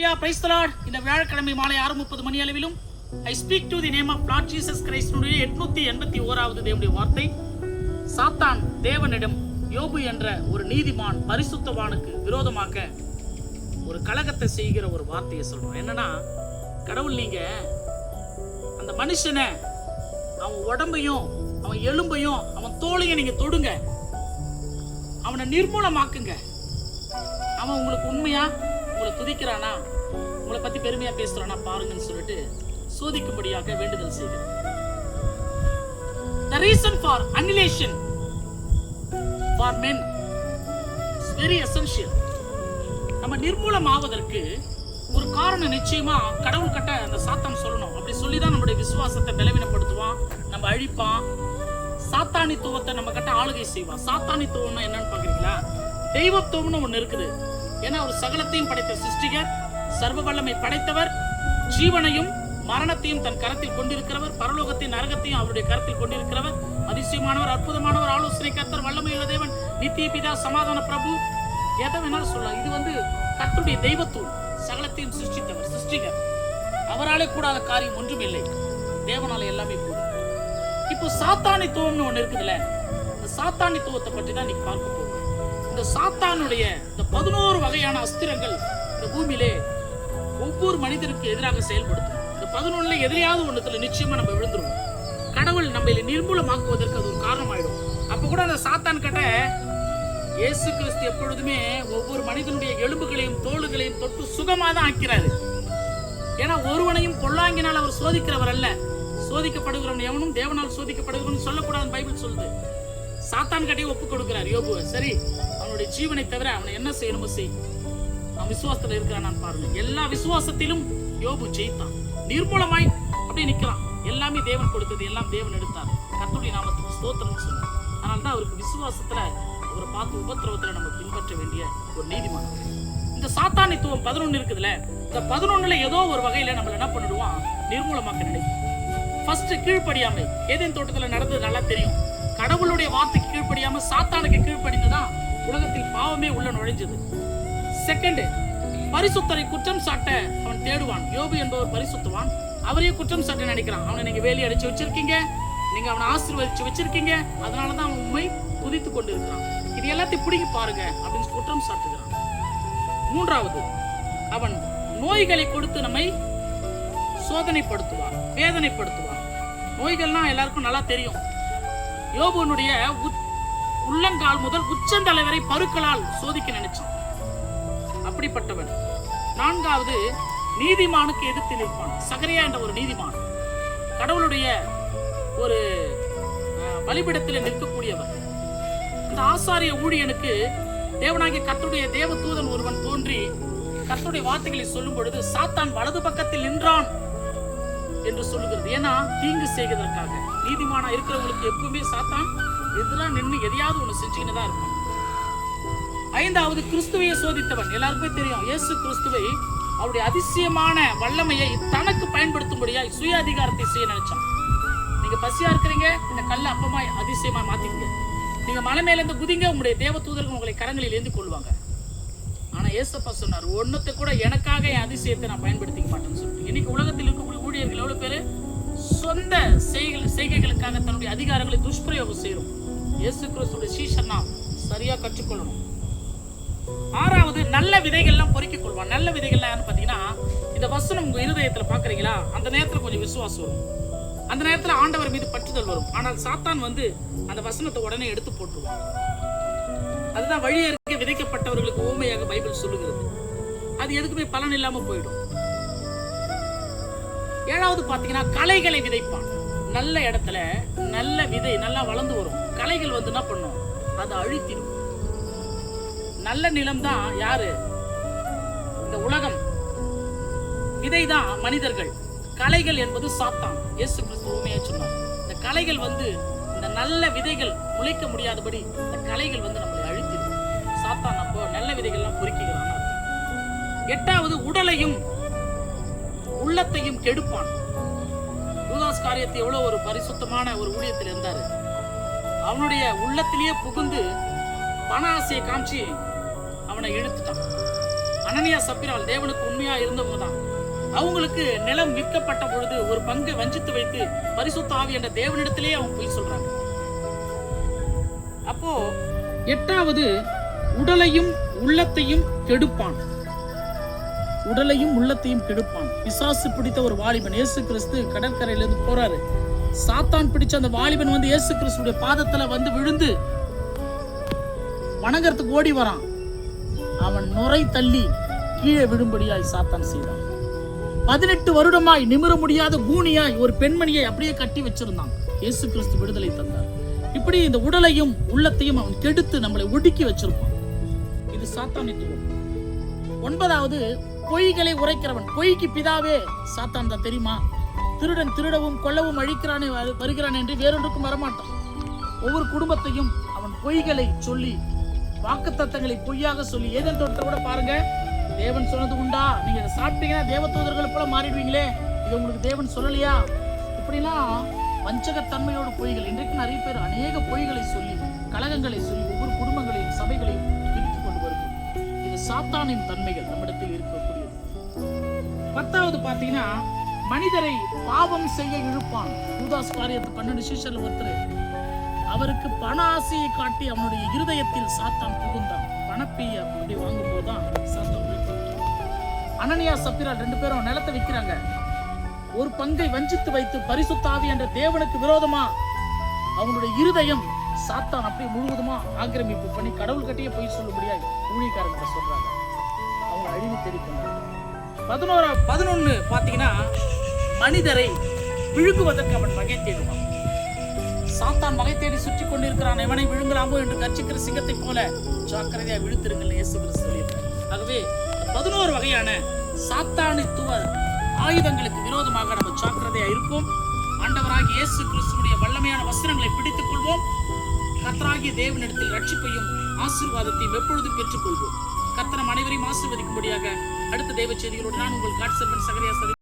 Hallelujah, praise the Lord. இந்த வியாழக்கிழமை மாலை 6:30 மணி அளவிலும் I speak to the name of Lord Jesus Christ உடைய 881வது தேவனுடைய வார்த்தை. சாத்தான் தேவனிடம் யோபு என்ற ஒரு நீதிமான் பரிசுத்தவானுக்கு விரோதமாக ஒரு கலகத்தை செய்கிற ஒரு வார்த்தையை சொல்றோம். என்னன்னா, கடவுள் நீங்க அந்த மனுஷனை அவன் உடம்பையும் அவன் எலும்பையும் அவன் தோலையும் நீங்க தொடுங்க, அவனை நிர்மூலமாக்குங்க. அவன் உங்களுக்கு உண்மையா உங்களை துதிக்கிறானா, உங்களை பத்தி பெருமையா பேசுறானா பாருங்கன்னு சொல்லிட்டு சோதிக்கும்படியாக வேண்டுதல் செய்கிறார். The reason for annihilation for men is very essential. நம்ம நிர்மூலமாவதற்கு ஒரு காரணம் நிச்சயமா கடவுள் கிட்ட அந்த சாத்தான் சொல்லணும். அப்படி சொல்லிதான் நம்முடைய விசுவாசத்தை பலவீனப்படுத்துவான், நம்ம அழிப்பான். சாத்தானித்துவத்தை நம்ம கிட்ட ஆளுகை செய்வான். சாத்தானித்துவம்னா என்னன்னு பாக்குறீங்களா? தெய்வத்துவம்னு ஒண்ணு இருக்குது. ஏன்னா ஒரு சகலத்தையும் படைத்த சிருஷ்டிகர், சர்வ வல்லமை படைத்தவர், ஜீவனையும் மரணத்தையும் தன் கரத்தில் கொண்டிருக்கிறவர், பரலோகத்தையும் நரகத்தையும் அவருடைய கரத்தில் கொண்டிருக்கிறவர், அதிசயமானவர், அற்புதமானவர், ஆலோசனை கர்த்தர், வல்லமையுள்ள தேவன், நித்திய பிதா, சமாதான பிரபு, எதை வேணாலும் சொல்லலாம். இது கர்த்தருடைய தெய்வத்துவம். சகலத்தையும் சிருஷ்டித்தவர், சிருஷ்டிகர். அவராலே கூடாத காரியம் ஒன்றும் இல்லை, தேவனால எல்லாமே கூடும். இப்போ சாத்தானித்துவம்னு ஒண்ணு இருக்குதுல்ல, இந்த சாத்தானித்துவத்தை பற்றி தான் இன்னைக்கு பார்க்க போறோம். இந்த சாத்தானுடைய இந்த 11 வகையான அஸ்திரங்கள் இந்த பூமியிலே ஒவ்வொரு மனிதனுக்கு எதிராக செயல்படுத்தும். இந்த 11ல எதிரையாவது ஒண்ணுத்துல நிச்சயமா நம்ம விழுந்துருவோம். கடவுள் நம்மளை நிர்மூலமாக்குவதற்கு அது ஒரு காரணம் ஆயிடும். அப்ப கூட அந்த சாத்தான் கிட்ட இயேசு கிறிஸ்து எப்பொழுதுமே ஒவ்வொரு மனிதனுடைய எலும்புகளையும் தோளுகளையும் தொட்டு சுகமா தான் ஆக்கிறாரு. ஏன்னா ஒருவனையும் பொல்லாங்கினால் அவர் சோதிக்கிறவர் அல்ல, சோதிக்கப்படுகிறவன் எவனும் தேவனால் சோதிக்கப்படுகிறவன் சொல்லக்கூடாதுன்னு பைபிள் சொல்லுது. சாத்தான் கட்டையை ஒப்பு கொடுக்கிறார் யோபுவை. சரி, அவனுடைய ஜீவனை தவிர அவனை என்ன செய்யணுமோ செய், அவன் விசுவாசத்துல இருக்கிறான் பாருங்க. எல்லா விசுவாசத்திலும் யோபு ஜெயித்தான், நிர்மூலமாய் அப்படியே நிக்கிறான். எல்லாமே தேவன் கொடுத்தது, எல்லாம் தேவன் எடுத்தார். கர்த்தருடைய நாமத்துக்கு ஸ்தோத்திரம் சொன்னார். அதனால்தான் அவருக்கு விசுவாசத்துல அவரை பார்த்து உபத்திரவத்துல நம்ம பின்பற்ற வேண்டிய ஒரு நீதிமான். இந்த சாத்தானித்துவம் 11 இருக்குதுல்ல, இந்த 11ல ஏதோ ஒரு வகையில நம்மள என்ன பண்ணிடுவான், நிர்மூலமாக்க நினைக்கும். ஃபர்ஸ்ட் கீழ்ப்படியாமை. ஏதேன் தோட்டத்துல நடந்தது நல்லா தெரியும். கடவுளுடைய வார்த்தைக்கு கீழ்ப்படியாம சாத்தானுக்கு கீழ்ப்படிந்துதான் உலகத்தில் பாவமே உள்ள நுழைஞ்சது. செகண்ட், பரிசுத்தரை குற்றம் சாட்ட அவன் தேடுவான். யோபு என்பவர் பரிசுத்தவான், அவரையே குற்றம் சாட்ட நினைக்கிறான். அவனை நீங்க வேலி அடிச்சு வச்சிருக்கீங்க, நீங்க அவனை ஆசீர்வதிச்சு வச்சிருக்கீங்க, அதனாலதான் அவன் உண்மை குதித்து கொண்டு இருக்கிறான். இது எல்லாத்தையும் பிடிங்கி பாருங்க அப்படின்னு குற்றம் சாட்டுகிறான். மூன்றாவது, அவன் நோய்களை கொடுத்து நம்மை சோதனைப்படுத்துவான், வேதனைப்படுத்துவான். நோய்கள்லாம் எல்லாருக்கும் நல்லா தெரியும். யோபுனுடைய உள்ளங்கால் முதல் உச்சந்தலை வரை பருக்களால் சோதிக்க நினைச்சான். அப்படிப்பட்டவன். நான்காவது, நீதிமானுக்கு எதிர்த்து நிற்பான். சகரியா என்ற ஒரு நீதிமான், கடவுளுடைய ஒரு பலிபீடத்தில் நிற்கக்கூடியவர். அந்த ஆசாரிய ஊழியனுக்கு தேவனாகிய கர்த்தருடைய தேவ தூதன் ஒருவன் தோன்றி கர்த்தருடைய வார்த்தைகளை சொல்லும் பொழுது சாத்தான் வலது பக்கத்தில் நின்றான் என்று சொல்லுகிறது. ஏன்னா தீங்கு செய்வதற்காக. நீதிமானா இருக்கிறவங்களுக்கு எப்பவுமே சாத்தான் எதிராக நின்று எதையாவது ஒண்ணு செஞ்சுக்கிட்டு தான் இருப்பான். ஐந்தாவது, கிறிஸ்துவையை சோதித்தவன். எல்லாருக்குமே தெரியும், இயேசு கிறிஸ்துவை அவருடைய அதிசயமான வல்லமையை தனக்கு பயன்படுத்தும்படியா சுய அதிகாரத்தை செய்ய நினைச்சான். நீங்க பசியா இருக்கிறீங்க, இந்த கல்ல அப்பமா அதிசயமா மாத்திங்க. நீங்க மலை மேல இருந்து குதிங்க, உங்களுடைய தேவ தூதர்கள் உங்களை கரங்களில் ஏந்தி கொள்வாங்க. ஆனா ஏசப்பா சொன்னார், ஒன்னத்தை கூட எனக்காக என் அதிசயத்தை நான் பயன்படுத்திக்க மாட்டேன்னு சொல்லிட்டு. இன்னைக்கு உலகத்தில் இருக்கக்கூடிய ஊழியர்கள் எவ்வளவு பேரு சொந்த செய்கைகளுக்காக தன்னுடைய அதிகாரங்களை துஷ்பிரயோகம் செய்யறோம். இயேசு கிறிஸ்துடைய சீஷர் நாம் சரியா கற்றுக்கொள்ளணும். ஆறாவது, நல்ல விதைகள்லாம் பொறுக்கிக் கொள்வான். நல்ல விதைகள்லாம் பாத்தீங்கன்னா, இந்த வசனம் உங்க இருதயத்துல பாக்குறீங்களா, அந்த நேரத்துல கொஞ்சம் விசுவாசம் வரும், அந்த நேரத்துல ஆண்டவர் மீது பற்றுதல் வரும். ஆனால் சாத்தான் அந்த வசனத்தை உடனே எடுத்து போட்டுருவான். அதுதான் வழியறிக்க விதைக்கப்பட்டவர்களுக்கு ஊமையாக பைபிள் சொல்லுகிறது. அது எதுக்குமே பலன் இல்லாம போயிடும். ஏழாவது பாத்தீங்கன்னா, களைகளை விதைப்பான். நல்ல இடத்துல நல்ல விதை நல்லா வளர்ந்து வரும். களைகள் என்ன பண்ணும், அதை அழித்திடும். நல்ல நிலம் தான் யாரு, இந்த உலகம். விதைதான் மனிதர்கள், களைகள் என்பது சாத்தான். இயேசு கிறிஸ்து உண்மையா சொன்னார், இந்த களைகள் இந்த நல்ல விதைகள் முளைக்க முடியாதபடி இந்த களைகள் நம்மளை அழித்திடும். சாத்தான் அப்போ நல்ல விதைகள்லாம் பொறுக்கிறான். எட்டாவது, உடலையும் உள்ளத்தையும் கெடுப்பான். யூதாஸ் காரியத்தை எவ்வளவு ஒரு பரிசுத்தமான ஒரு ஊழியத்தில் இருந்தாரு. அவனுடைய உள்ளத்திலேயே புகுந்து பண ஆசையை காமிச்சு அவனை இழுத்துட்டான். அனனியா சப்பிரால் தேவனுக்கு உண்மையா இருந்தவங்கதான். அவங்களுக்கு நிலம் விற்கப்பட்ட பொழுது ஒரு பங்கை வஞ்சித்து வைத்து பரிசுத்த ஆவி என்ற தேவனிடத்திலேயே அவங்க போய் சொல்றாங்க. அப்போ 8வது, உடலையும் உள்ளத்தையும் கெடுப்பான். உடலையும் உள்ளத்தையும் கெடுப்பான். பிசாசு பிடித்த ஒரு வாலிபன் இயேசு கிறிஸ்து கடற்கரையிலிருந்து போறாரு. சாத்தான் பிடிச்ச அந்த வாலிபன் வந்து இயேசு கிறிஸ்துடைய பாதத்துல வந்து விழுந்து வணங்கறதுக்கு ஓடி வரான். அவன் நுரை தள்ளி கீழே விழும்படியாய் சாத்தான் செய்தான். 18 வருடமாய் நிமிர முடியாத கூனியாய் ஒரு பெண்மணியை அப்படியே கட்டி வச்சிருந்தான். இயேசு கிறிஸ்து விடுதலை தந்தார். இப்படி இந்த உடலையும் உள்ளத்தையும் அவன் கெடுத்து நம்மளை ஒடுக்கி வச்சிருப்பான். இது சாத்தானித்துவம். 9வது, பொய்களை உரைக்கிறவன். பொய்க்கு பிதாவே சாத்தான் தான் தெரியுமா? திருடன் திருடவும் கொல்லவும் அழிக்கிறானே வருகிறான் என்று வேறொன்றுக்கும் வரமாட்டான். ஒவ்வொரு குடும்பத்தையும் அவன் பொய்களை சொல்லி, வாக்குத்தத்தங்களை பொய்யாக சொல்லி, ஏதேன் தோட்டத்தை கூட பாருங்க, தேவன் சொன்னது உண்டா, நீங்க இதை சாப்பிட்டீங்கன்னா தேவதூதர்களை போல மாறிடுவீங்களே, இது உங்களுக்கு தேவன் சொல்லலையா? இப்படிலாம் வஞ்சகத்தன்மையோட பொய்கள். இன்றைக்கு நிறைய பேர் அநேக பொய்களை சொல்லி, கலகங்களை சொல்லி ஒவ்வொரு குடும்பங்களையும் சபைகளையும் பிரித்து கொண்டு வருது. இது சாத்தானின் தன்மைகள் நம்மிடத்தில் இருக்கக்கூடியது. 10வது பாத்தீங்கன்னா, மனிதரை பாவம் செய்ய இழுப்பான். யூதாஸ் காரியத்து 12 சீஷர்ல ஒருத்தர், அவருக்கு பண ஆசையை காட்டி அவனுடைய இருதயத்தில் சாத்தான் புகுந்தான். பணப்பையை அப்படி வாங்கும் போதுதான் சாத்தான். அனனியா சப்பிரால் 2 பேரும் நிலத்தை விற்கிறாங்க. ஒரு பங்கை வஞ்சித்து வைத்து பரிசுத்த ஆவி என்ற தேவனுக்கு விரோதமா அவங்களுடைய இருதயம் சாத்தான் அப்படியே முழுவதுமா ஆக்கிரமிப்பு பண்ணி கடவுள் கட்டியே போய் சொல்லும்படியா ஊழியக்காரங்க சொல்றாங்க. அவங்க அழிவு தெரிவிக்கிறாங்க. 11 பாத்தீங்கன்னா, மனிதரை விழுங்குவதற்கு அவன் வகை தேடுவான். சாத்தான் வகை தேடி சுற்றி கொண்டிருக்கிறான். எவனை விழுங்கலாமோ என்று கர்ச்சிக்கிற சிங்கத்தை போல ஜாக்கிரதையா விழுத்திருங்கள் இயேசு கிறிஸ்து சொல்லியிருக்கிறார். ஆகவே 11 வகையான சாத்தானித்துவ ஆயுதங்களுக்கு விரோதமாக நம்ம ஜாக்கிரதையா இருப்போம். ஆண்டவராகிய இயேசு கிறிஸ்துவுடைய வல்லமையான வசனங்களை பிடித்துக் கொள்வோம். கர்த்தராகிய தேவனிடத்தில் ரட்சிப்பையும் ஆசீர்வாதத்தையும் எப்பொழுதும் பெற்றுக்கொள்வோம். கர்த்தர் நம் அனைவரையும் ஆசீர்வதிக்கும்படியாக அடுத்த தேவ செய்திகளோடு நான் உங்கள் காட் சர்வன் சகரியா